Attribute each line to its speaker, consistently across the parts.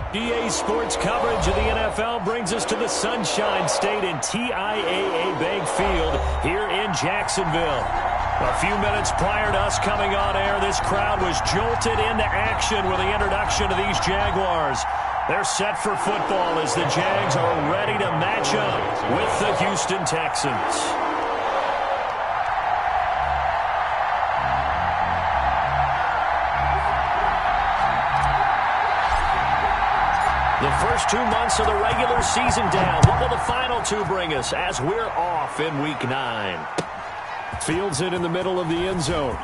Speaker 1: EA Sports coverage of the NFL brings us to the Sunshine State and TIAA Bank Field here in Jacksonville. A few minutes prior to us coming on air, this crowd was jolted into action with the introduction of these Jaguars. They're set for football as the Jags are ready to match up with the Houston Texans. The first 2 months of the regular season down. What will the final two bring us as we're off in Week 9? Fields it in the middle of the end zone.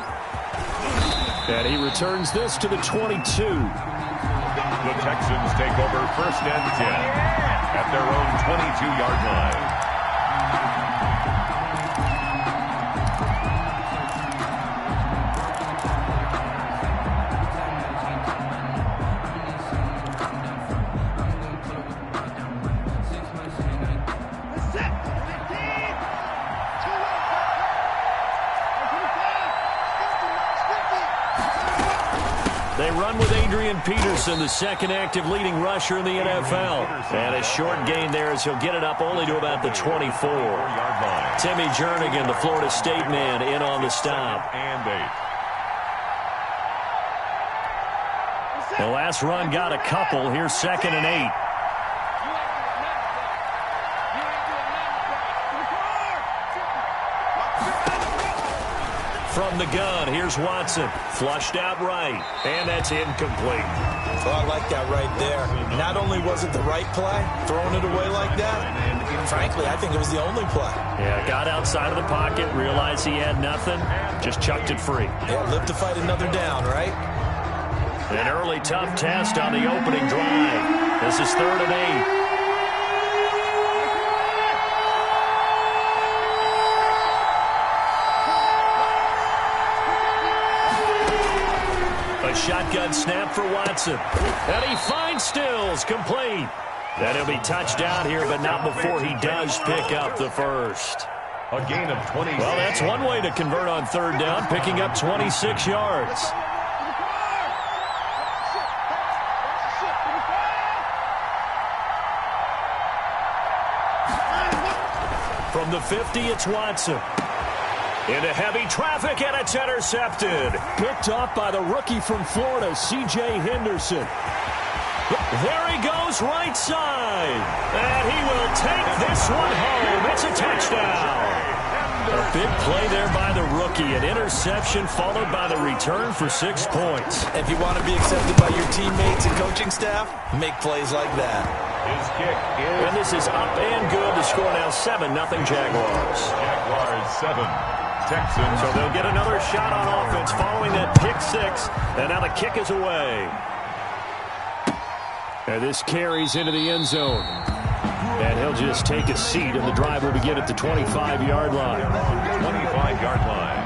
Speaker 1: And he returns this to the 22.
Speaker 2: The Texans take over 1st and 10 at their own 22-yard line.
Speaker 1: They run with Adrian Peterson, the second active leading rusher in the NFL. And a short gain there as he'll get it up only to about the 24. Timmy Jernigan, the Florida State man, in on the stop. The last run got a couple. Here's 2nd and 8. From the gun, here's Watson. Flushed out right, and that's incomplete.
Speaker 3: Oh, I like that right there. Not only was it the right play, throwing it away like that, frankly, I think it was the only play.
Speaker 1: Yeah, got outside of the pocket, realized he had nothing, just chucked it free.
Speaker 3: Yeah, live to fight another down, right?
Speaker 1: An early tough test on the opening drive. This is 3rd and 8. Shotgun snap for Watson. And he finds Stills, complete. And he'll be touched down here, but not before he does pick up the first.
Speaker 2: A gain of 20.
Speaker 1: Well, that's one way to convert on 3rd down, picking up 26 yards. From the 50, it's Watson. Into heavy traffic, and it's intercepted. Picked off by the rookie from Florida, C.J. Henderson. There he goes, right side. And he will take this one home. It's a touchdown. A big play there by the rookie. An interception followed by the return for 6 points.
Speaker 3: If you want to be accepted by your teammates and coaching staff, make plays like that.
Speaker 2: His kick is...
Speaker 1: And this is up and good. The score now 7-0 Jaguars.
Speaker 2: Jaguars 7. Texans.
Speaker 1: So they'll get another shot on offense following that pick 6. And now the kick is away. And this carries into the end zone. And he'll just take a seat, and the drive will begin at the 25-yard line.
Speaker 2: 25-yard line.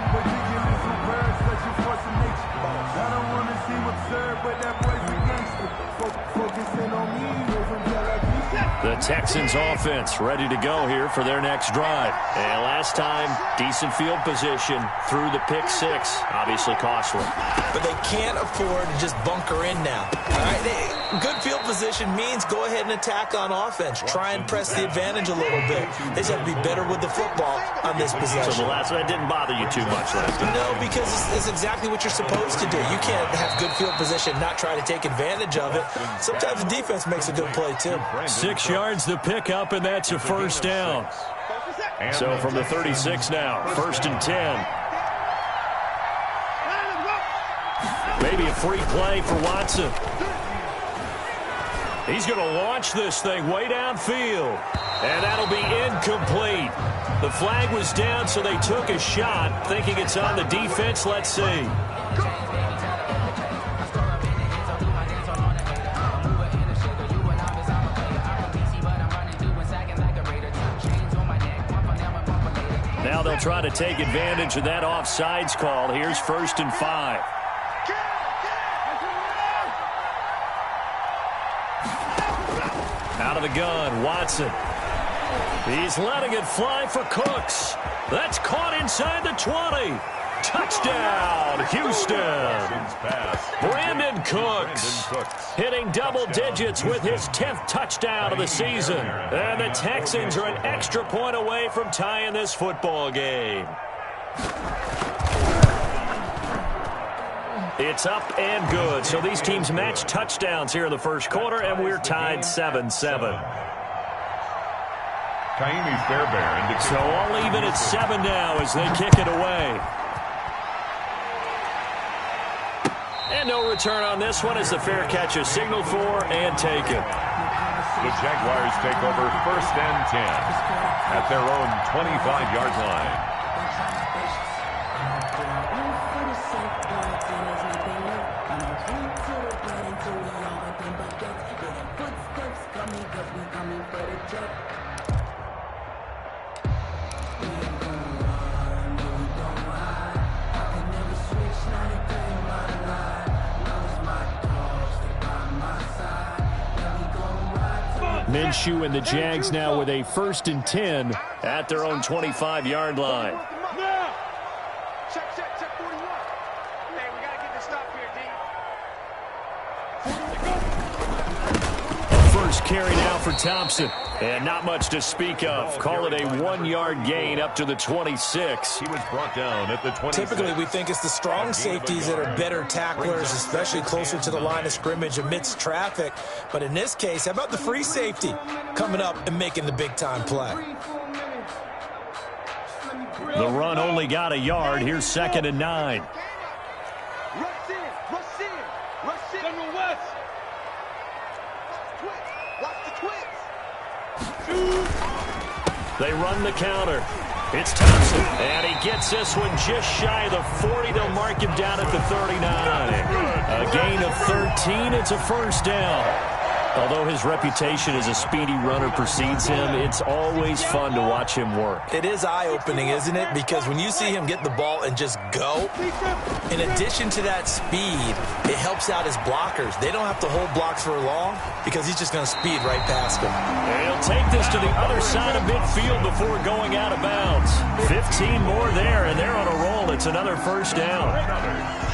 Speaker 1: The Texans offense ready to go here for their next drive. And last time, decent field position through the pick 6. Obviously costly.
Speaker 3: But they can't afford to just bunker in now. All right? Good field position means go ahead and attack on offense. Try and press the advantage a little bit. They just have to be better with the football on this possession.
Speaker 1: So the last one didn't bother you too much last time?
Speaker 3: No, because it's exactly what you're supposed to do. You can't have good field position, not try to take advantage of it. Sometimes the defense makes a good play, too.
Speaker 1: 6 yards the pickup, and that's a first down. So from the 36 now, 1st and 10. Maybe a free play for Watson. He's going to launch this thing way downfield. And that'll be incomplete. The flag was down, so they took a shot, thinking it's on the defense. Let's see. Now they'll try to take advantage of that offsides call. Here's 1st and 5. Out of the gun, Watson. He's letting it fly for Cooks. That's caught inside the 20. Touchdown, Houston. Brandon Cooks hitting double digits with his 10th touchdown of the season. And the Texans are an extra point away from tying this football game. It's up and good. So these teams match touchdowns here in the first quarter, and we're tied 7-7. So all even at 7 now as they kick it away. And no return on this one as the fair catch is signaled for and taken.
Speaker 2: The Jaguars take over 1st and 10 at their own 25-yard line.
Speaker 1: Minshew and the Jags now with a 1st and 10 at their own 25-yard line.
Speaker 4: Check 41. Hey, we got to get this stop here, D.
Speaker 1: First carry now for Thompson. And not much to speak of. Call it a 1-yard gain up to the 26.
Speaker 2: He was brought down at the 26.
Speaker 3: Typically, we think it's the strong safeties that are better tacklers, especially closer to the line of scrimmage amidst traffic. But in this case, how about the free safety coming up and making the big-time play?
Speaker 1: The run only got a yard. Here's 2nd and 9.
Speaker 4: Rush in. General West. Watch the twist.
Speaker 1: They run the counter. It's Thompson, and he gets this one just shy of the 40. They'll mark him down at the 39. A gain of 13. It's a 1st down. Although his reputation as a speedy runner precedes him, it's always fun to watch him work.
Speaker 3: It is eye-opening, isn't it? Because when you see him get the ball and just go, in addition to that speed, it helps out his blockers. They don't have to hold blocks for long because he's just going to speed right past them.
Speaker 1: And he'll take this to the other side of midfield before going out of bounds. 15 more there, and they're on a roll. It's another 1st down.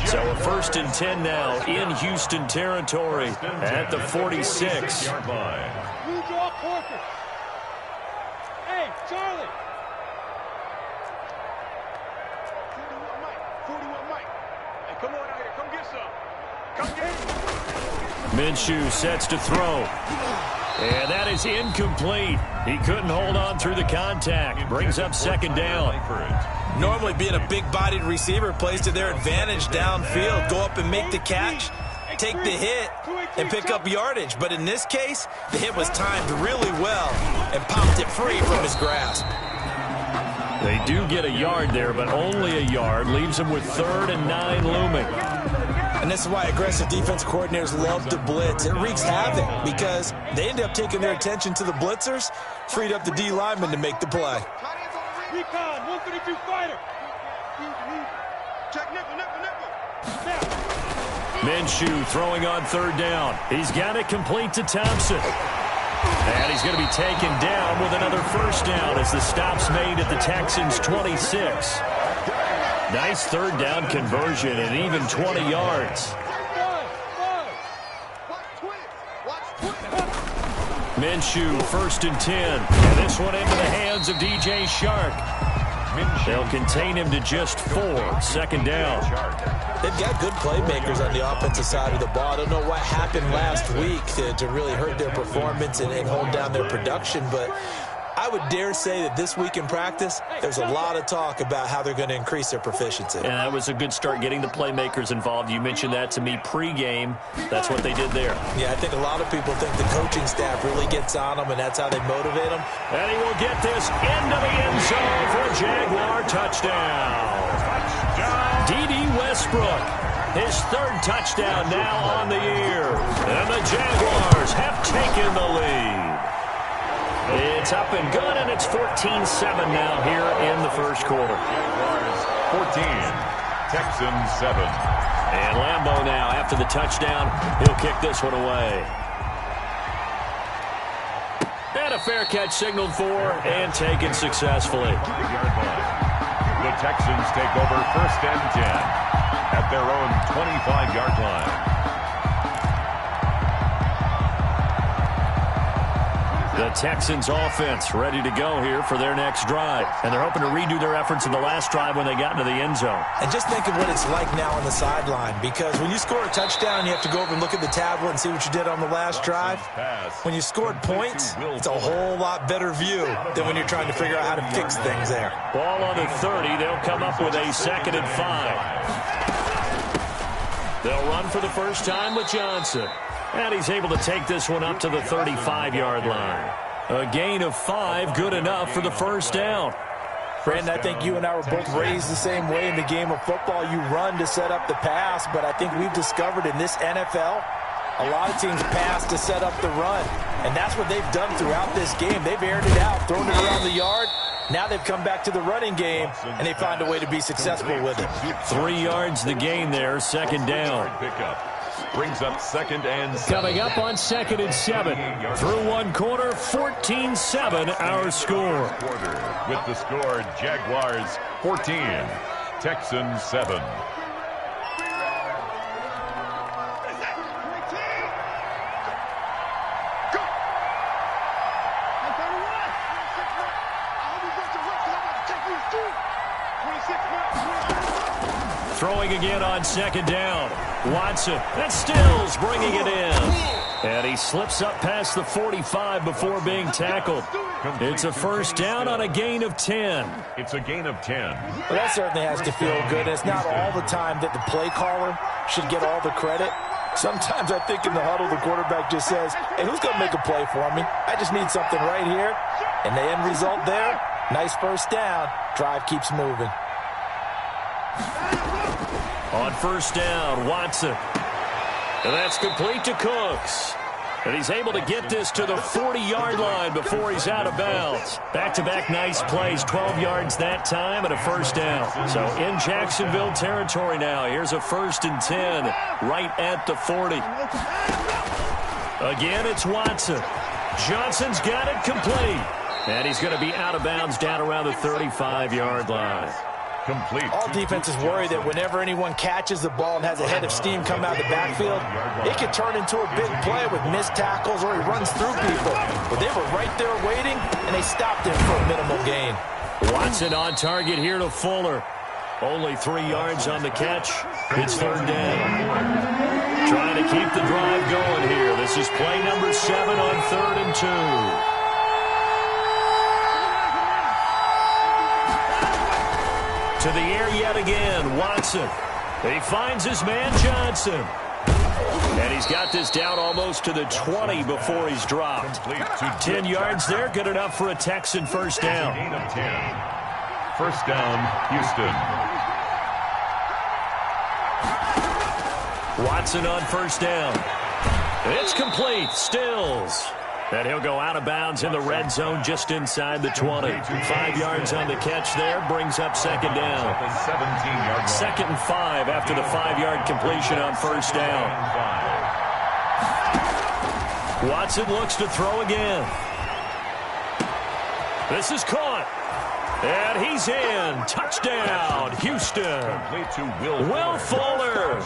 Speaker 1: So a 1st and 10 now in Houston territory at the 46.
Speaker 4: Blue draw Corker. Hey, Charlie. 41 Mike. Hey, come on out here. Come get some. Come get some.
Speaker 1: Minshew sets to throw. And that is incomplete. He couldn't hold on through the contact. Brings up 2nd down.
Speaker 3: Normally being a big-bodied receiver plays to their advantage downfield. Go up and make the catch, take the hit, and pick up yardage. But in this case, the hit was timed really well and popped it free from his grasp.
Speaker 1: They do get a yard there, but only a yard. Leaves them with 3rd and 9 looming.
Speaker 3: And this is why aggressive defense coordinators love to blitz. It wreaks havoc because they end up taking their attention to the blitzers, freed up the D lineman to make the play.
Speaker 4: Recon, 132 fighter. Check nickel.
Speaker 1: Minshew throwing on 3rd down. He's got it complete to Thompson. And he's going to be taken down with another 1st down as the stop's made at the Texans' 26. Nice 3rd down conversion and even 20 yards. Minshew, 1st and 10. And this one into the hands of DJ Shark. They'll contain him to just 4. 2nd down.
Speaker 3: They've got good playmakers on the offensive side of the ball. I don't know what happened last week to really hurt their performance and hold down their production, but I would dare say that this week in practice, there's a lot of talk about how they're going to increase their proficiency.
Speaker 1: And that was a good start getting the playmakers involved. You mentioned that to me pregame. That's what they did there.
Speaker 3: Yeah, I think a lot of people think the coaching staff really gets on them, and that's how they motivate them.
Speaker 1: And he will get this into the end zone for a Jaguar touchdown. D.D. Westbrook, his 3rd touchdown now on the year. And the Jaguars have taken the lead. It's up and good, and it's 14-7 now here in the first quarter.
Speaker 2: 14, Texans 7.
Speaker 1: And Lambeau now, after the touchdown, he'll kick this one away. And a fair catch signaled for and taken successfully.
Speaker 2: The Texans take over 1st and 10 at their own 25-yard line.
Speaker 1: The Texans offense ready to go here for their next drive. And they're hoping to redo their efforts in the last drive when they got into the end zone.
Speaker 3: And just think of what it's like now on the sideline, because when you score a touchdown, you have to go over and look at the tablet and see what you did on the last drive. When you scored points, it's a whole lot better view than when you're trying to figure out how to fix things there.
Speaker 1: Ball on the 30. They'll come up with a 2nd and 5. They'll run for the first time with Johnson. And he's able to take this one up to the 35-yard line. A gain of 5, good enough for the first down.
Speaker 3: Brandon, I think you and I were both raised the same way in the game of football. You run to set up the pass, but I think we've discovered in this NFL, a lot of teams pass to set up the run. And that's what they've done throughout this game. They've aired it out, thrown it around the yard. Now they've come back to the running game, and they find a way to be successful with it.
Speaker 1: 3 yards the gain there, 2nd down.
Speaker 2: Brings up 2nd and 7.
Speaker 1: Coming up on 2nd and 7. Through one quarter, 14-7 our score.
Speaker 2: With the score, Jaguars 14, Texans 7.
Speaker 1: Throwing again on 2nd down. Watson, and Stills bringing it in. And he slips up past the 45 before being tackled. It's a first down on a gain of 10.
Speaker 2: It's a gain of 10.
Speaker 3: Well, that certainly has to feel good. It's not all the time that the play caller should get all the credit. Sometimes I think in the huddle, the quarterback just says, hey, who's going to make a play for me? I just need something right here. And the end result there, nice first down. Drive keeps moving.
Speaker 1: On first down, Watson. And that's complete to Cooks. And he's able to get this to the 40-yard line before he's out of bounds. Back-to-back nice plays, 12 yards that time and a first down. So in Jacksonville territory now, here's a 1st and 10 right at the 40. Again, it's Watson. Johnson's got it complete. And he's going to be out of bounds down around the 35-yard line.
Speaker 2: Complete.
Speaker 3: All defenses worry that whenever anyone catches the ball and has a head of steam come out of the backfield, it could turn into a big play with missed tackles or he runs through people. But they were right there waiting, and they stopped him for a minimal gain.
Speaker 1: Watson on target here to Fuller. Only 3 yards on the catch. It's 3rd down. Trying to keep the drive going here. This is play number 7 on 3rd and 2. To the air yet again, Watson. He finds his man Johnson. And he's got this down almost to the 20 before he's dropped. 10 yards there, good enough for a Texan first down.
Speaker 2: Gain of 10. First down, Houston.
Speaker 1: Watson on first down. It's complete, Stills. And he'll go out of bounds in the red zone just inside the 20. 5 yards on the catch there, brings up 2nd down. 2nd and 5 after the 5-yard completion on first down. Watson looks to throw again. This is caught. And he's in. Touchdown, Houston. Will Fuller.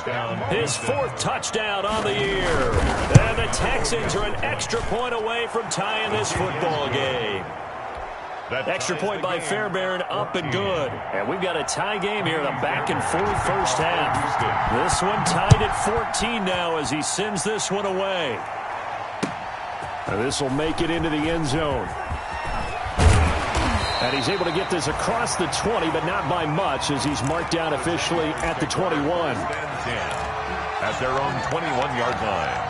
Speaker 1: His 4th touchdown on the year. And the Texans are an extra point away from tying this football game. Extra point by Fairbairn, up and good. And we've got a tie game here in a back-and-forth first half. This one tied at 14 now as he sends this one away. And this will make it into the end zone. And he's able to get this across the 20, but not by much, as he's marked down officially at the 21.
Speaker 2: At their own 21-yard line.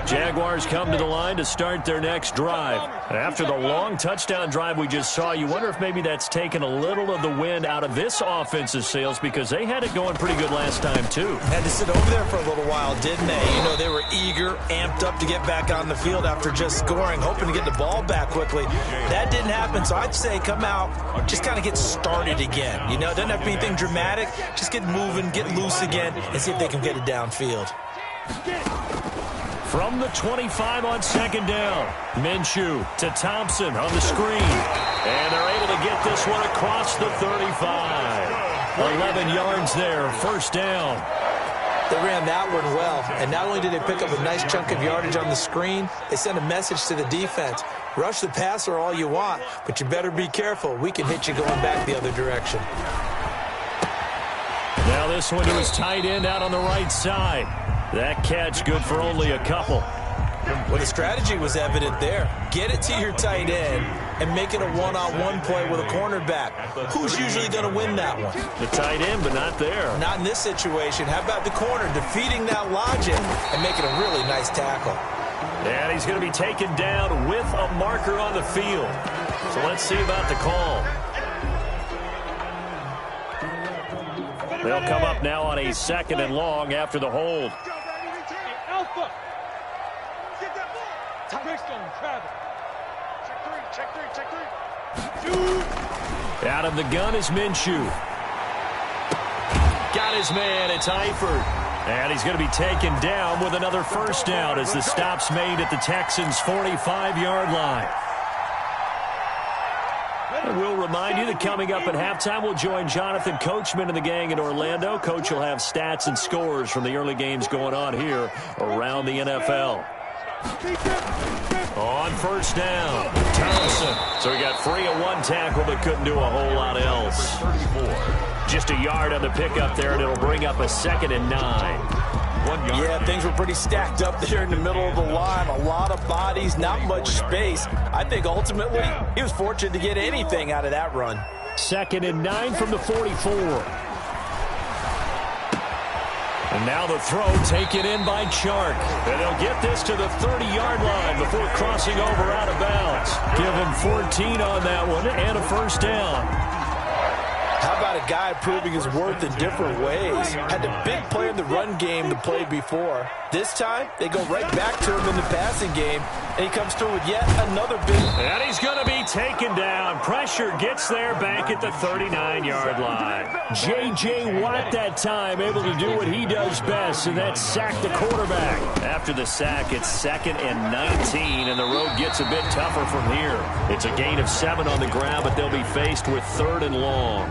Speaker 1: Jaguars come to the line to start their next drive. And after the long touchdown drive we just saw, you wonder if maybe that's taken a little of the wind out of this offensive sails, because they had it going pretty good last time, too.
Speaker 3: Had to sit over there for a little while, didn't they? You know, they were eager, amped up to get back on the field after just scoring, hoping to get the ball back quickly. That didn't happen, so I'd say come out, just kind of get started again. You know, it doesn't have to be anything dramatic. Just get moving, get loose again, and see if they can get it downfield.
Speaker 1: From the 25 on second down. Minshew to Thompson on the screen. And they're able to get this one across the 35. 11 yards there, first down.
Speaker 3: They ran that one well, and not only did they pick up a nice chunk of yardage on the screen, they sent a message to the defense. Rush the passer all you want, but you better be careful. We can hit you going back the other direction.
Speaker 1: Now this one to his tight end out on the right side. That catch good for only a couple.
Speaker 3: Well, the strategy was evident there. Get it to your tight end and make it a one-on-one play with a cornerback. Who's usually going to win that one?
Speaker 1: The tight end, but not there.
Speaker 3: Not in this situation. How about the corner defeating that logic and making a really nice tackle?
Speaker 1: And he's going to be taken down with a marker on the field. So let's see about the call. They'll come up now on a 2nd and long after the hold.
Speaker 4: Alpha. Get that ball. Travis. Check three.
Speaker 1: Out of the gun is Minshew. Got his man. It's Eifert. And he's going to be taken down with another first down as the stop's made at the Texans' 45-yard line. And we'll remind you that coming up at halftime, we'll join Jonathan Coachman and the gang in Orlando. Coach will have stats and scores from the early games going on here around the NFL. On first down, Thompson. So he got free of one tackle but couldn't do a whole lot else. Just a yard on the pickup there, and it'll bring up a 2nd and 9.
Speaker 3: Yeah, things were pretty stacked up there in the middle of the line. A lot of bodies, not much space. I think ultimately he was fortunate to get anything out of that run.
Speaker 1: 2nd and 9 from the 44. And now the throw taken in by Chark. And they'll get this to the 30-yard line before crossing over out of bounds. Give him 14 on that one and a first down.
Speaker 3: How about a guy proving his worth in different ways? Had a big play in the run game the play before. This time, they go right back to him in the passing game, and he comes through with yet another big.
Speaker 1: And he's going to be taken down. Pressure gets there back at the 39-yard line. J.J. Watt that time able to do what he does best, and that's sack the quarterback. After the sack, it's 2nd and 19, and the road gets a bit tougher from here. It's a gain of 7 on the ground, but they'll be faced with 3rd and long.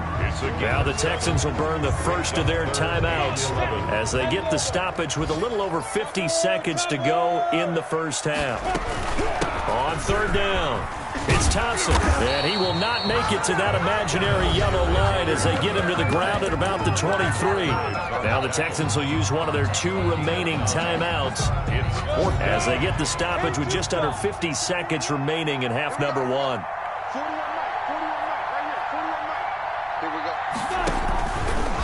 Speaker 1: Now the Texans will burn the first of their timeouts as they get the stoppage with a little over 50 seconds to go in the first half. On 3rd down, it's Thompson, and he will not make it to that imaginary yellow line as they get him to the ground at about the 23. Now the Texans will use one of their 2 remaining timeouts as they get the stoppage with just under 50 seconds remaining in half number 1.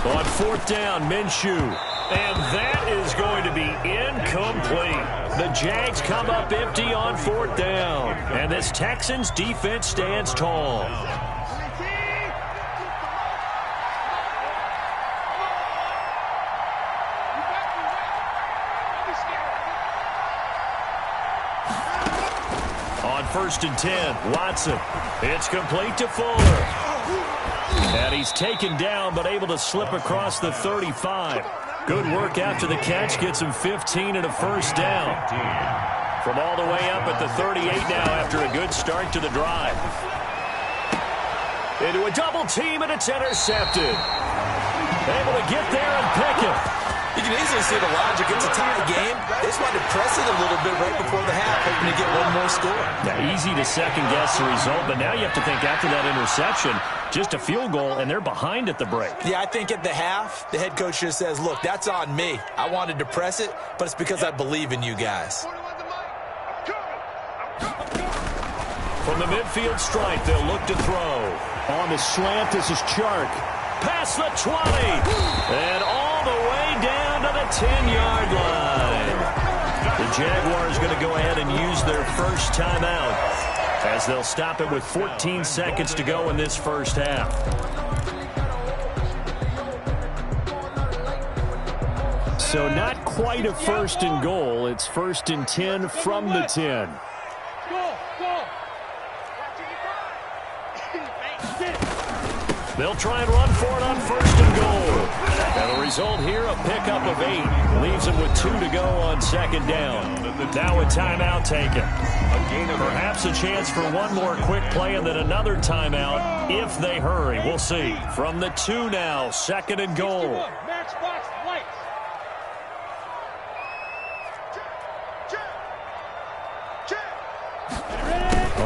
Speaker 1: On 4th down, Minshew. And that is going to be incomplete. The Jags come up empty on 4th down. And this Texans defense stands tall. On 1st and 10, Watson. It's complete to Fuller. And he's taken down, but able to slip across the 35. Good work after the catch. Gets him 15 and a first down. From all the way up at the 38 now after a good start to the drive. Into a double team, and it's intercepted. Able to get there and pick it.
Speaker 3: You can easily see the logic. It's a tie game. They just wanted to press it a little bit right before the half, hoping to get one more score.
Speaker 1: Yeah, easy to second-guess the result, but now you have to think after that interception, just a field goal, and they're behind at the break.
Speaker 3: Yeah, I think at the half, the head coach just says, look, that's on me. I wanted to press it, but it's because I believe in you guys.
Speaker 1: From the midfield stripe, they'll look to throw. On the slant, this is Chark. Past the 20. And all the way down to the 10-yard line. The Jaguars going to go ahead and use their first timeout as they'll stop it with 14 seconds to go in this first half. So not quite a 1st and goal. It's 1st and 10 from the 10. They'll try and run for it on 1st and goal. And the result here, a pickup of 8. Leaves them with 2 to go on 2nd down. Now a timeout taken. Perhaps a chance for one more quick play and then another timeout if they hurry. We'll see. From the 2 now, 2nd and goal.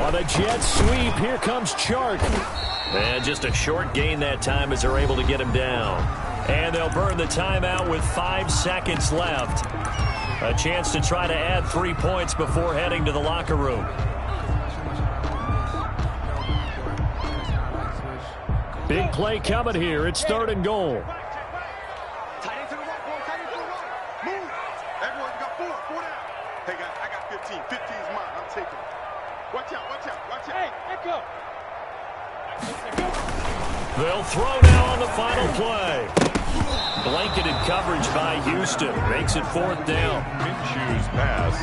Speaker 1: On a jet sweep, here comes Chark. And just a short gain that time as they're able to get him down. And they'll burn the timeout with 5 seconds left. A chance to try to add 3 points before heading to the locker room. Big play coming here. It's 3rd and goal.
Speaker 4: Tight end to the right, boy. Tight end to the right. Move. Everyone, you got 4 down. Hey, guys, I got 15. 15 is mine. I'm taking it. Watch out, watch out, watch out. Hey, let go.
Speaker 1: They'll throw now on the final play. Blanketed coverage by Houston. Makes it 4th down.
Speaker 2: Minshew's pass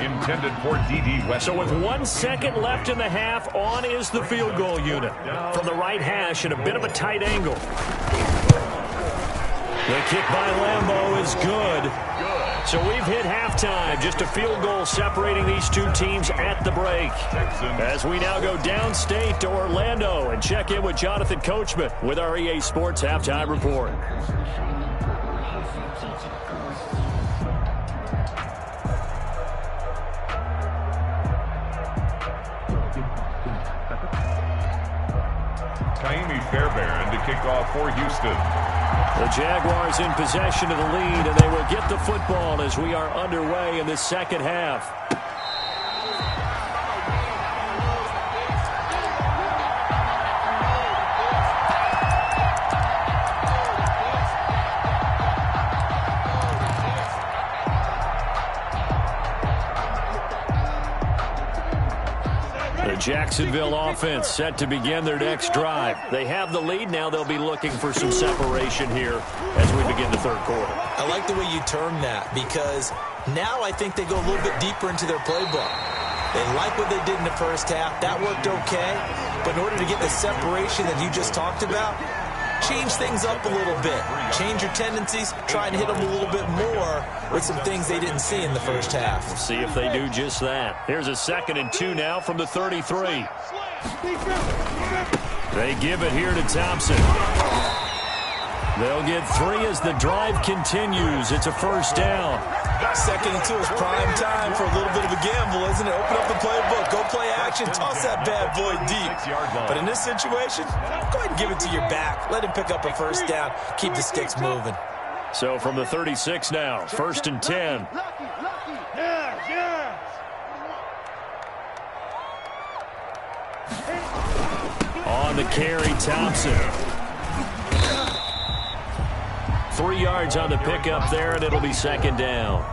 Speaker 2: intended for D.D. West.
Speaker 1: So with 1 second left in the half, on is the field goal unit. From the right hash at a bit of a tight angle. The kick by Lambeau is good. So we've hit halftime. Just a field goal separating these two teams at the break. As we now go downstate to Orlando and check in with Jonathan Coachman with our EA Sports Halftime Report.
Speaker 2: Taimi Fairbairn to kick off for Houston.
Speaker 1: The Jaguars in possession of the lead, and they will get the football as we are underway in the second half. The Jacksonville offense set to begin their next drive. They have the lead. Now they'll be looking for some separation here as we begin the third quarter.
Speaker 3: I like the way you term that because now I think they go a little bit deeper into their playbook. They like what they did in the first half. That worked okay. But in order to get the separation that you just talked about, change things up a little bit. Change your tendencies. Try and hit them a little bit more with some things they didn't see in the first half.
Speaker 1: We'll see if they do just that. Here's a 2nd and 2 now from the 33. They give it here to Thompson. They'll get 3 as the drive continues. It's a first down.
Speaker 3: 2nd and 2 is prime time for a little bit of a gamble, isn't it? Open up the playbook, go play action, toss that bad boy deep. But in this situation, go ahead and give it to your back. Let him pick up a first down. Keep the sticks moving.
Speaker 1: So from the 36 now, 1st and 10. On the carry, Thompson. 3 yards on the pickup there, and it'll be 2nd down.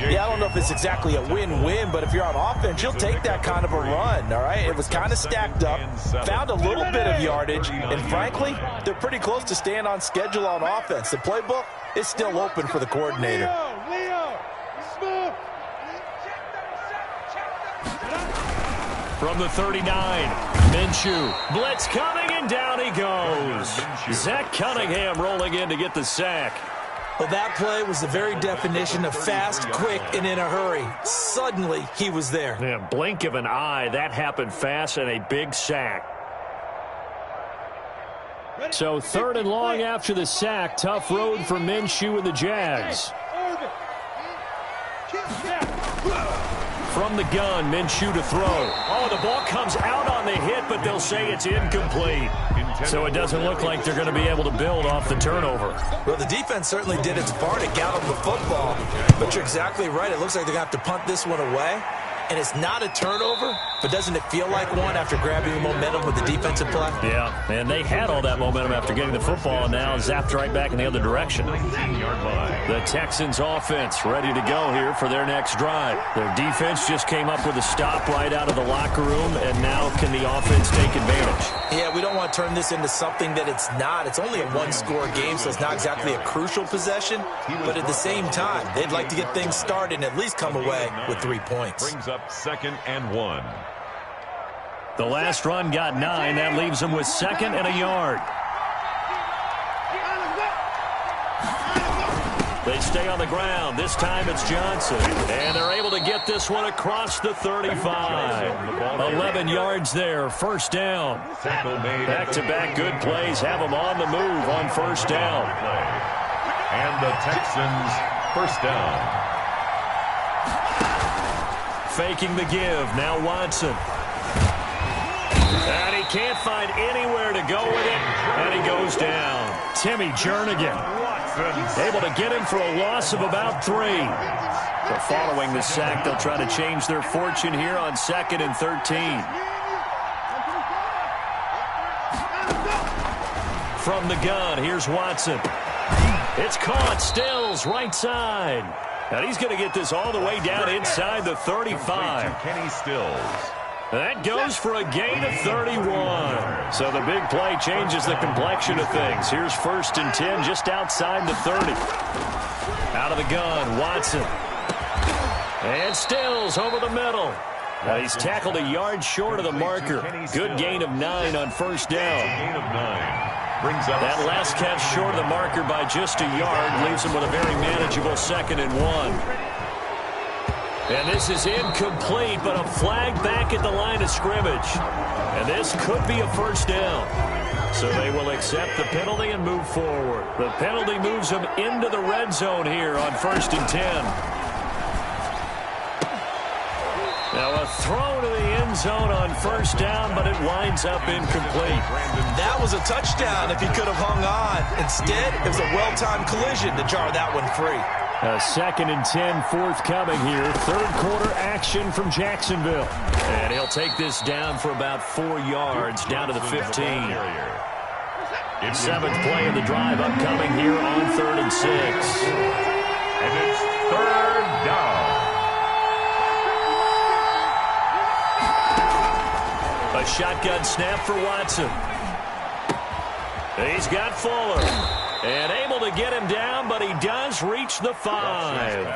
Speaker 3: Yeah, I don't know if it's exactly a win-win, but if you're on offense, you'll take that kind of a run, all right? It was kind of stacked up, found a little bit of yardage, and frankly, they're pretty close to staying on schedule on offense. The playbook is still open for the coordinator.
Speaker 1: From the 39, Minshew. Blitz coming, and down he goes. Zach Cunningham rolling in to get the sack.
Speaker 3: Well, that play was the very definition of fast, quick, and in a hurry. Suddenly, he was there.
Speaker 1: Yeah, blink of an eye, that happened fast, and a big sack. So 3rd and long after the sack. Tough road for Minshew and the Jags. From the gun, Minshew to throw. Oh, the ball comes out on the hit, but they'll say it's incomplete. So it doesn't look like they're going to be able to build off the turnover.
Speaker 3: Well, the defense certainly did its part to get them the football. But you're exactly right. It looks like they're going to have to punt this one away. And it's not a turnover, but doesn't it feel like one after grabbing the momentum with the defensive play?
Speaker 1: Yeah, and they had all that momentum after getting the football, and now zapped right back in the other direction. The Texans offense ready to go here for their next drive. Their defense just came up with a stop right out of the locker room, and now can the offense take advantage?
Speaker 3: Yeah, we don't want to turn this into something that it's not. It's only a one-score game, so it's not exactly a crucial possession. But at the same time, they'd like to get things started and at least come away with 3 points.
Speaker 2: Brings up 2nd and 1.
Speaker 1: The last run got 9. That leaves them with 2nd and a yard. They stay on the ground. This time it's Johnson. And they're able to get this one across the 35. 11 yards there. First down. Back-to-back good plays have them on the move on first down.
Speaker 2: And the Texans first down.
Speaker 1: Faking the give. Now Watson. And he can't find anywhere to go with it. And he goes down. Timmy Jernigan able to get him for a loss of about 3. But following the sack, they'll try to change their fortune here on 2nd and 13. From the gun, here's Watson. It's caught. Stills, right side. And he's going to get this all the way down inside the 35.
Speaker 2: Kenny Stills.
Speaker 1: That goes for a gain of 31. So the big play changes the complexion of things. Here's 1st and 10 just outside the 30. Out of the gun, Watson. And Stills over the middle. Now he's tackled a yard short of the marker. Good gain of 9 on first down.
Speaker 2: Gain of 9.
Speaker 1: That last catch short of the marker by just a yard leaves him with a very manageable 2nd and 1. And this is incomplete, but a flag back at the line of scrimmage. And this could be a first down. So they will accept the penalty and move forward. The penalty moves them into the red zone here on 1st and 10. Now a throw to the end zone on first down, but it winds up incomplete.
Speaker 3: That was a touchdown if he could have hung on. Instead, it was a well-timed collision to jar that one free.
Speaker 1: A 2nd and 10 forthcoming here. 3rd quarter action from Jacksonville. And he'll take this down for about 4 yards, down to the 15. 7th play of the drive upcoming here on 3rd and 6.
Speaker 2: And it's 3rd down.
Speaker 1: A shotgun snap for Watson. He's got Fuller. And able to get him down, but he does reach the 5.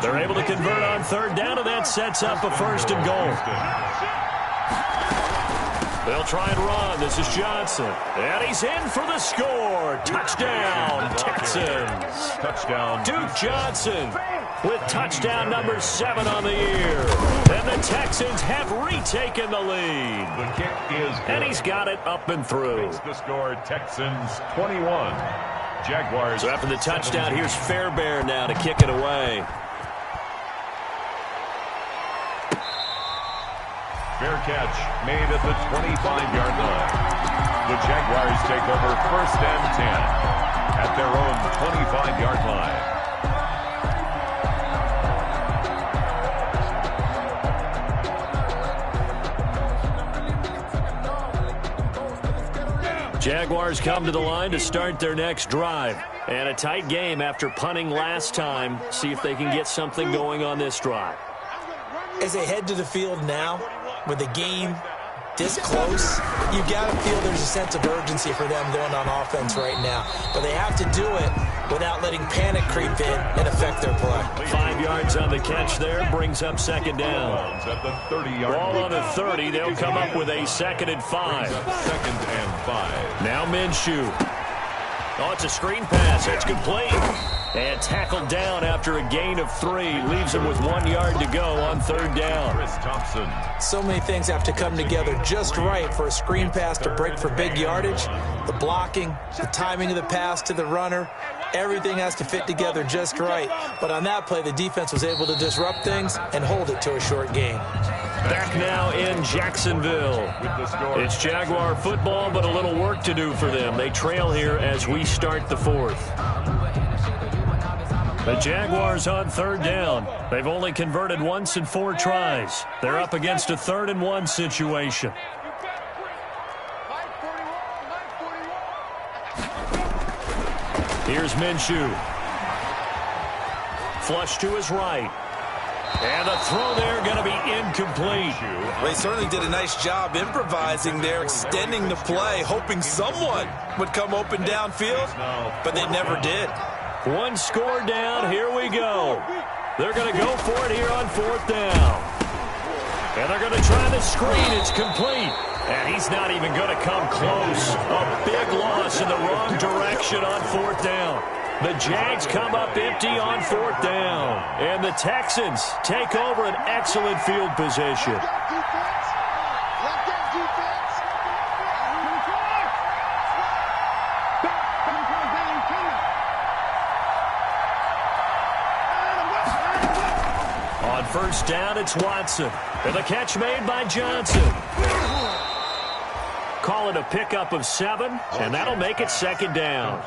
Speaker 1: They're able to convert on 3rd down, and that sets up a 1st and goal. They'll try and run. This is Johnson. And he's in for the score. Touchdown, Texans.
Speaker 2: Touchdown.
Speaker 1: Duke Johnson with touchdown number 7 on the year. And the Texans have retaken the lead.
Speaker 2: The kick is good.
Speaker 1: And he's got it up and through.
Speaker 2: Makes the score Texans 21. Jaguars.
Speaker 1: So after the touchdown, here's Fairbairn now to kick it away.
Speaker 2: Fair catch made at the 25-yard line. The Jaguars take over 1st and 10 at their own 25-yard line.
Speaker 1: Jaguars come to the line to start their next drive. And a tight game after punting last time. See if they can get something going on this drive.
Speaker 3: As they head to the field now, with the game this close, you got to feel there's a sense of urgency for them going on offense right now. But they have to do it without letting panic creep in and affect their play.
Speaker 1: 5 yards on the catch there, brings up 2nd down. Ball on the 30, they'll come up with a 2nd and 5.
Speaker 2: 2nd and 5.
Speaker 1: Now Minshew. Oh, it's a screen pass. It's complete. And tackled down after a gain of 3. Leaves him with 1 yard to go on 3rd down.
Speaker 2: Chris Thompson.
Speaker 3: So many things have to come together just right for a screen pass to break for big yardage. The blocking, the timing of the pass to the runner, everything has to fit together just right. But on that play, the defense was able to disrupt things and hold it to a short game.
Speaker 1: Back now in Jacksonville. It's Jaguar football, but a little work to do for them. They trail here as we start the 4th. The Jaguars on 3rd down. They've only converted once in 4 tries. They're up against a 3rd and 1 situation. Here's Minshew. Flush to his right. And the throw there going to be incomplete.
Speaker 3: They certainly did a nice job improvising there, extending the play, hoping someone would come open downfield, but they never did.
Speaker 1: 1 score down. Here we go. They're going to go for it here on 4th down. And they're going to try the screen. It's complete. And he's not even going to come close. A big loss in the wrong direction on 4th down. The Jags come up empty on 4th down. And the Texans take over an excellent field position. On 1st down, it's Watson. And the catch made by Johnson. Call it a pickup of 7, and that'll make it 2nd down.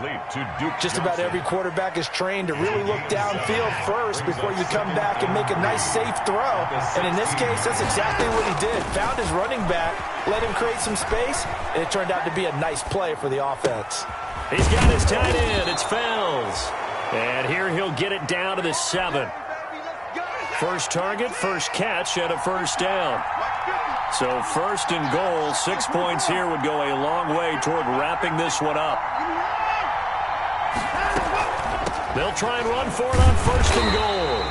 Speaker 3: Just about every quarterback is trained to really look downfield first before you come back and make a nice, safe throw. And in this case, that's exactly what he did. Found his running back, let him create some space, and it turned out to be a nice play for the offense.
Speaker 1: He's got his tight end. It's Fells. And here he'll get it down to the 7. First target, first catch, and a 1st down. So 1st and goal, 6 points here would go a long way toward wrapping this one up. They'll try and run for it on 1st and goal.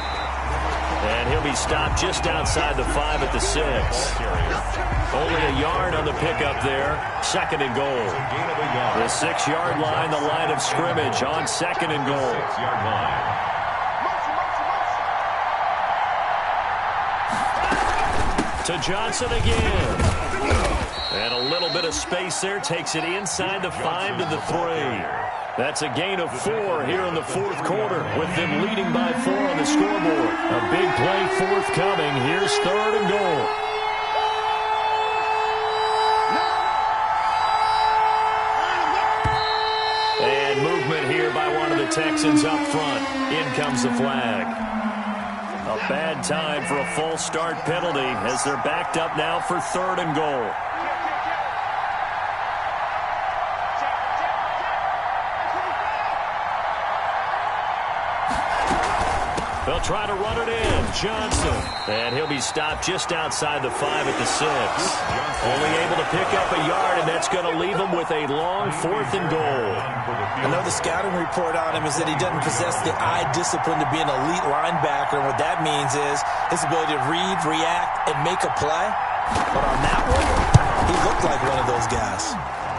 Speaker 1: And he'll be stopped just outside the 5 at the 6. Only a yard on the pickup there. 2nd and goal. The 6-yard line, the line of scrimmage on 2nd and goal.
Speaker 2: 6-yard line.
Speaker 1: To Johnson again. And a little bit of space there. Takes it inside the 5 to the 3. That's a gain of 4 here in the 4th quarter, with them leading by 4 on the scoreboard. A big play forthcoming. Here's 3rd and goal. And movement here by one of the Texans up front. In comes the flag. A bad time for a false start penalty as they're backed up now for 3rd and goal. They'll try to run it in. Johnson. And he'll be stopped just outside the 5 at the 6. Only able to pick up a yard, and that's going to leave him with a long 4th and goal.
Speaker 3: I know the scouting report on him is that he doesn't possess the eye discipline to be an elite linebacker. And what that means is his ability to read, react, and make a play. But on that one, he looked like one of those guys.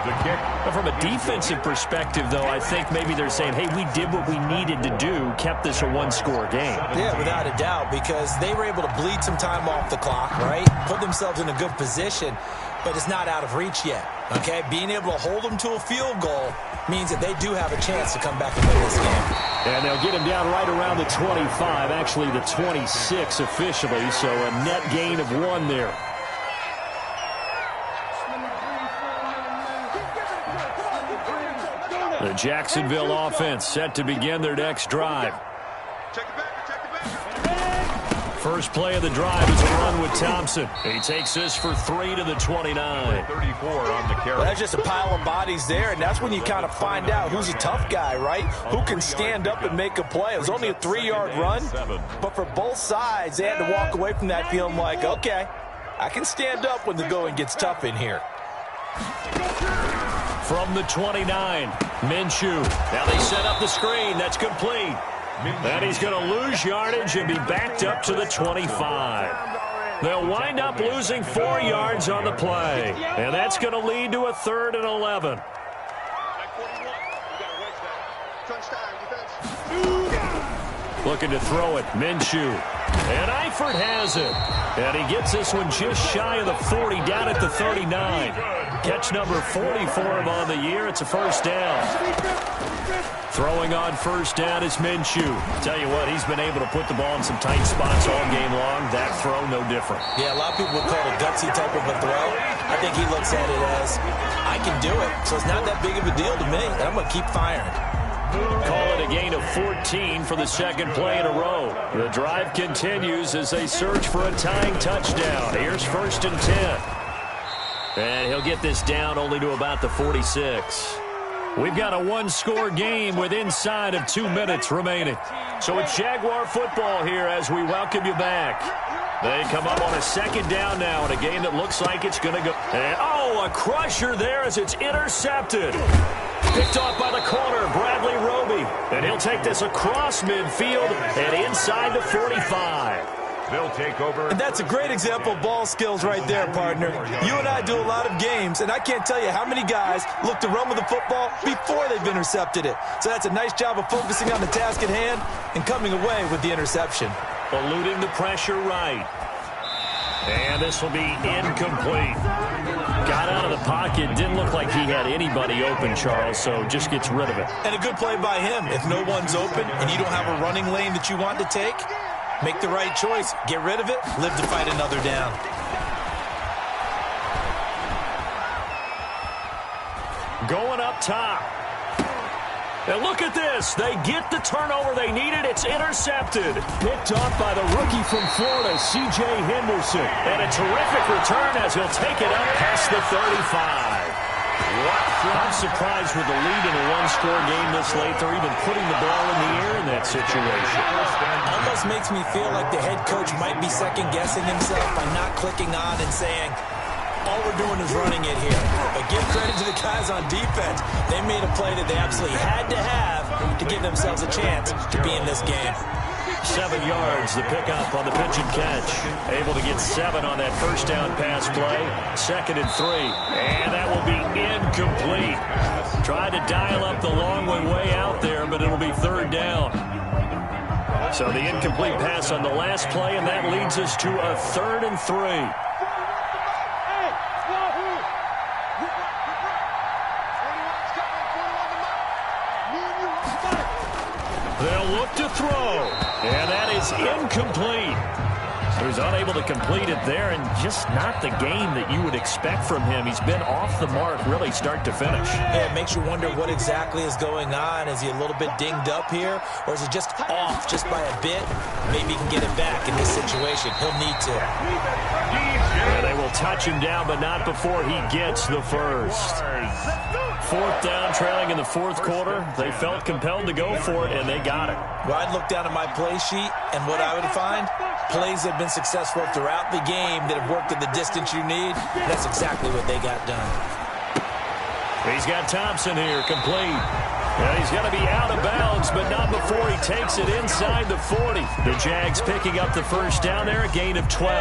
Speaker 2: The kick.
Speaker 1: But from a defensive perspective, though, I think maybe they're saying, hey, we did what we needed to do, kept this a one-score game.
Speaker 3: Yeah, without a doubt, because they were able to bleed some time off the clock, right? Put themselves in a good position, but it's not out of reach yet, okay? Being able to hold them to a field goal means that they do have a chance to come back and win this game.
Speaker 1: And they'll get him down right around the 25, actually the 26 officially, so a net gain of 1 there. The Jacksonville offense set to begin their next drive. First play of the drive is a run with Thompson. He takes this for 3 to the 29.
Speaker 2: 34 on the carry.
Speaker 3: Well, that's just a pile of bodies there, and that's when you kind of find out who's a tough guy, right? Who can stand up and make a play. It was only a 3-yard run, but for both sides, they had to walk away from that feeling like, okay, I can stand up when the going gets tough in here.
Speaker 1: From the 29, Minshew. Now they set up the screen. That's complete. And he's going to lose yardage and be backed up to the 25. They'll wind up losing 4 yards on the play. And that's going to lead to a 3rd and 11. Looking to throw it. Minshew. And Eifert has it. And he gets this one just shy of the 40, down at the 39. Catch number 40 for him on the year. It's a 1st down. Throwing on 1st down is Minshew. Tell you what, he's been able to put the ball in some tight spots all game long. That throw, no different.
Speaker 3: Yeah, a lot of people would call it a gutsy type of a throw. I think he looks at it as, I can do it, so it's not that big of a deal to me, and I'm going to keep firing.
Speaker 1: Call it a gain of 14 for the 2nd play in a row. The drive continues as they search for a tying touchdown. Here's 1st and 10. And he'll get this down only to about the 46. We've got a 1-score game with inside of 2 minutes remaining. So it's Jaguar football here as we welcome you back. They come up on a 2nd down now in a game that looks like it's going to go. And, oh, a crusher there as it's intercepted. Picked off by the corner, Bradley Roby. And he'll take this across midfield and inside the 45.
Speaker 2: They'll take over.
Speaker 3: And that's a great example of ball skills right there, partner. You and I do a lot of games, and I can't tell you how many guys look to run with the football before they've intercepted it. So that's a nice job of focusing on the task at hand and coming away with the interception.
Speaker 1: Eluding the pressure right. And this will be incomplete. Got out of the pocket. Didn't look like he had anybody open, Charles, so just gets rid of it.
Speaker 3: And a good play by him. If no one's open and you don't have a running lane that you want to take, make the right choice. Get rid of it. Live to fight another down.
Speaker 1: Going up top. And look at this. They get the turnover they needed. It's intercepted. Picked off by the rookie from Florida, C.J. Henderson. And a terrific return as he'll take it up past the 35. I'm surprised with the lead in a one-score game this late. They're even putting the ball in the air in that situation.
Speaker 3: Almost makes me feel like the head coach might be second-guessing himself by not clicking on and saying, all we're doing is running it here. But give credit to the guys on defense. They made a play that they absolutely had to have to give themselves a chance to be in this game.
Speaker 1: 7 yards, the pickup on the pitch and catch. Able to get 7 on that first down pass play. 2nd and 3. And that will be incomplete. Tried to dial up the long way out there, but it'll be 3rd down. So the incomplete pass on the last play, and that leads us to a 3rd and 3. They'll look to throw, and that is incomplete. He was unable to complete it there, and just not the game that you would expect from him. He's been off the mark really start to finish.
Speaker 3: Yeah, it makes you wonder what exactly is going on. Is he a little bit dinged up here, or is he just off just by a bit? Maybe he can get it back in this situation. He'll need to.
Speaker 1: Yeah, they will touch him down, but not before he gets the first. 4th down, trailing in the 4th quarter. They felt compelled to go for it, and they got it.
Speaker 3: Well, I'd look down at my play sheet, and what I would find, plays that have been successful throughout the game that have worked at the distance you need. That's exactly what they got done.
Speaker 1: He's got Thompson here, complete. Well, he's going to be out of bounds, but not before he takes it inside the 40. The Jags picking up the first down there, a gain of 12.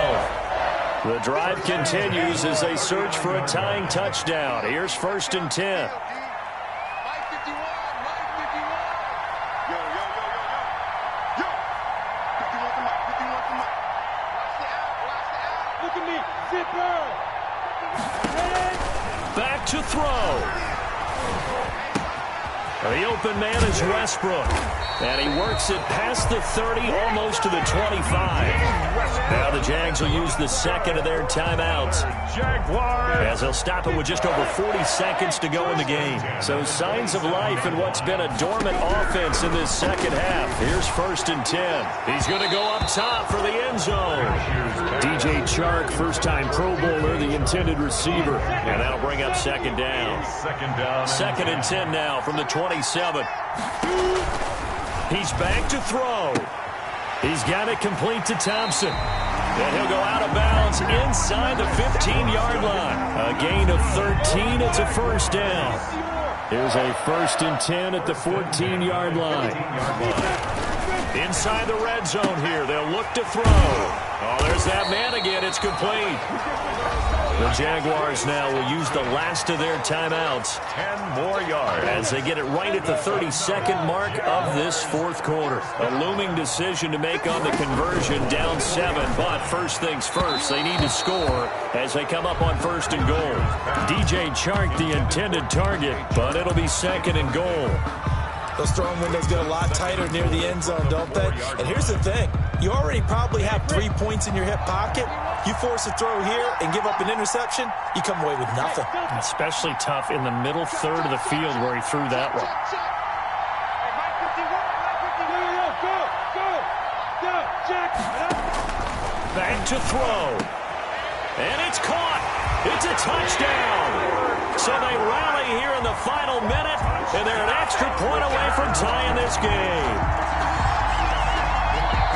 Speaker 1: The drive continues as they search for a tying touchdown. Here's 1st and 10. Back to throw. The open man is Westbrook. And he works it past the 30, almost to the 25. Now the Jags will use the 2nd of their timeouts, as they'll stop it with just over 40 seconds to go in the game. So signs of life in what's been a dormant offense in this 2nd half. Here's 1st and 10. He's going to go up top for the end zone. DJ Chark, first-time Pro Bowler, the intended receiver. And that'll bring up 2nd down. 2nd and 10 now from the 27. He's back to throw. He's got it complete to Thompson. And he'll go out of bounds inside the 15-yard line. A gain of 13. It's a 1st down. Here's a 1st and 10 at the 14-yard line. Inside the red zone here. They'll look to throw. Oh, there's that man again. It's complete. The Jaguars now will use the last of their timeouts.
Speaker 2: 10 more yards.
Speaker 1: As they get it right at the 32nd mark of this 4th quarter. A looming decision to make on the conversion, down 7. But first things first, they need to score as they come up on 1st and goal. DJ Chark, the intended target, but it'll be 2nd and goal.
Speaker 3: Those throwing windows get a lot tighter near the end zone, don't they? And here's the thing. You already probably have 3 points in your hip pocket. You force a throw here and give up an interception, you come away with nothing.
Speaker 1: Especially tough in the middle 3rd of the field where he threw that one. Back to throw. And it's caught. It's a touchdown. So they rally here in the final minute, and they're an extra point away from tying this game.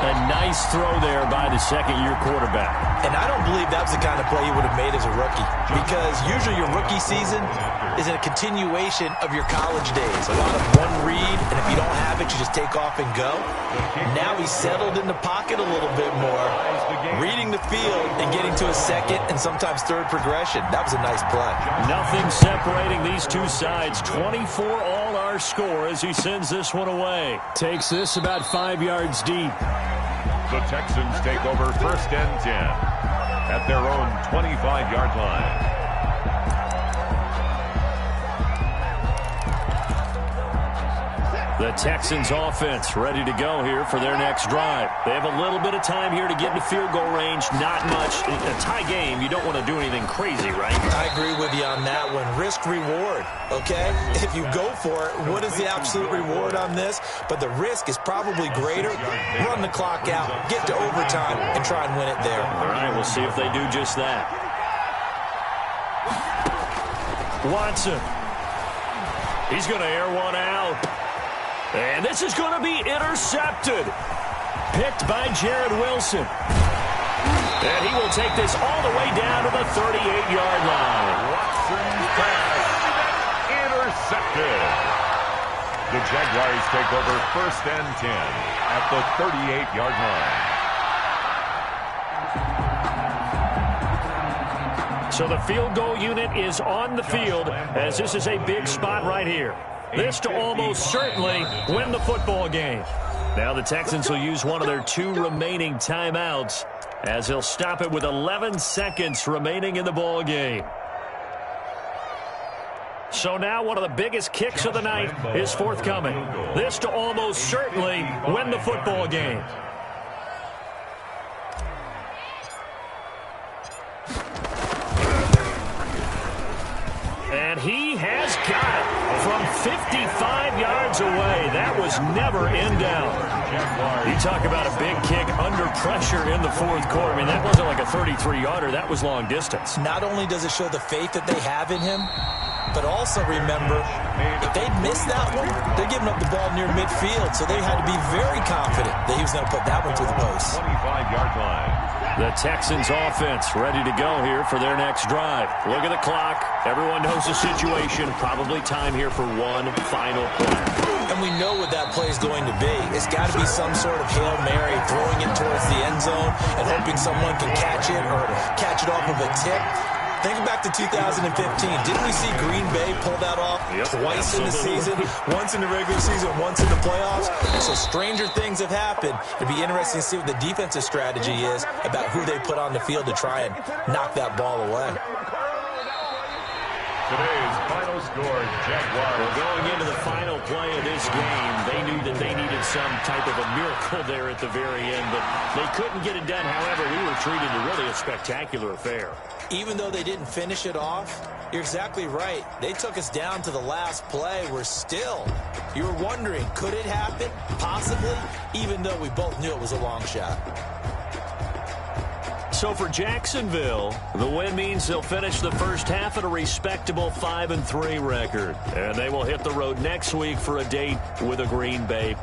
Speaker 1: A nice throw there by the 2nd-year quarterback.
Speaker 3: And I don't believe that was the kind of play he would have made as a rookie. Because usually your rookie season, is a continuation of your college days. A lot of one read, and if you don't have it, you just take off and go. Now he's settled in the pocket a little bit more, reading the field and getting to a second and sometimes third progression. That was a nice play.
Speaker 1: Nothing separating these two sides. 24 all our score as he sends this one away. Takes this about 5 yards deep.
Speaker 2: The Texans take over 1st and 10 at their own 25-yard line.
Speaker 1: The Texans offense ready to go here for their next drive. They have a little bit of time here to get into field goal range. Not much. In a tie game, you don't want to do anything crazy, right?
Speaker 3: I agree with you on that one. Risk reward, okay? If you go for it, what is the absolute reward on this? But the risk is probably greater. Run the clock out, get to overtime, and try and win it there.
Speaker 1: All right, we'll see if they do just that. Watson. He's going to air one out. And this is going to be intercepted. Picked by Jared Wilson. And he will take this all the way down to the 38-yard line.
Speaker 2: Watson's pass intercepted. The Jaguars take over 1st and 10 at the 38-yard line.
Speaker 1: So the field goal unit is on the field as this is a big spot right here. This to almost certainly win the football game. Now the Texans will use one of their 2 remaining timeouts as they'll stop it with 11 seconds remaining in the ball game. So now one of the biggest kicks of the night is forthcoming. This to almost certainly win the football game. And he has got it from 55 yards away. That was never in doubt. You talk about a big kick under pressure in the 4th quarter. I mean, that wasn't like a 33-yarder. That was long distance.
Speaker 3: Not only does it show the faith that they have in him, but also remember, if they'd missed that one, they're giving up the ball near midfield, so they had to be very confident that he was going to put that one through the post.
Speaker 2: 25-yard line.
Speaker 1: The Texans offense ready to go here for their next drive. Look at the clock. Everyone knows the situation. Probably time here for one final play.
Speaker 3: And we know what that play is going to be. It's got to be some sort of Hail Mary, throwing it towards the end zone and hoping someone can catch it or catch it off of a tip. Think back to 2015. Didn't we see Green Bay pull that off twice in the season? Once in the regular season, once in the playoffs. So stranger things have happened. It'd be interesting to see what the defensive strategy is about who they put on the field to try and knock that ball away.
Speaker 2: Today's final score, Jaguars.
Speaker 1: Well, going into the final play of this game, they knew that they needed some type of a miracle there at the very end, but they couldn't get it done. However, we were treated to really a spectacular affair.
Speaker 3: Even though they didn't finish it off, you're exactly right. They took us down to the last play. We're still, you were wondering, could it happen? Possibly, even though we both knew it was a long shot.
Speaker 1: So for Jacksonville, the win means they'll finish the first half at a respectable 5-3 record. And they will hit the road next week for a date with a Green Bay